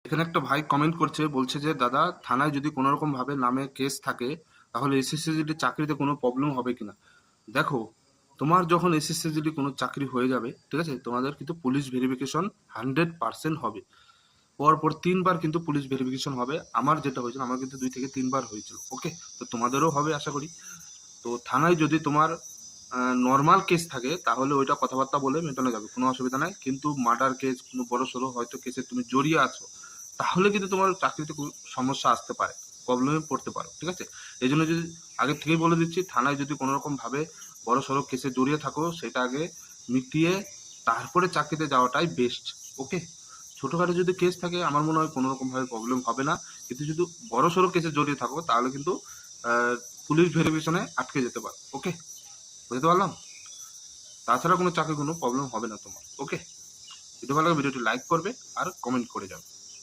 এখানে একটা ভাই কমেন্ট করছে, বলছে যে দাদা থানায় যদি কোনো রকম ভাবে নামে কেস থাকে তাহলে এসএসসি চাকরিতে কোনো প্রবলেম হবে কিনা। দেখো, তোমার যখন এসএসসি কোনো চাকরি হয়ে যাবে, ঠিক আছে, তোমাদের কিন্তু পুলিশ ভেরিফিকেশন 100% হবে। পরপর 3 বার কিন্তু পুলিশ ভেরিফিকেশন হবে। আমার যেটা হয়েছিল, আমার কিন্তু 2 থেকে 3 বার হয়েছিল। ওকে, তো তোমাদেরও হবে আশা করি। তো থানায় যদি তোমার নর্মাল কেস থাকে তাহলে ওইটা কথাবার্তা বলে মেটানো যাবে, কোনো অসুবিধা নাই। কিন্তু মার্ডার কেস, কোনো বড় সড়ো হয়তো কেসে তুমি জড়িয়ে আছো, তাহলে কিন্তু তোমার চাকরিতে খুব সমস্যা আসতে পারে, প্রবলেমে পড়তে পারো, ঠিক আছে। এই জন্য যদি আগে থেকেই বলে দিচ্ছি, থানায় যদি কোনো রকম ভাবে বড় সড়ো কেসে জড়িয়ে থাকো সেটা আগে মিটিয়ে তারপরে চাকরিতে যাওয়াটাই বেস্ট। ওকে, ছোটোখাটো যদি কেস থাকে আমার মনে হয় কোনো রকমভাবে প্রবলেম হবে না। কিন্তু যদি বড় সড়ো কেসে জড়িয়ে থাকো তাহলে কিন্তু আহ, পুলিশ ভেরিফিকেশনে আটকে যেতে পারো। ওকে, বুঝতে পারলাম। তাছাড়া কোনো চাকরি কোনো প্রবলেম হবে না তোমার। ওকে, ভিডিও ভালো লাগলে ভিডিওটি লাইক করবে আর কমেন্ট করে যাবে।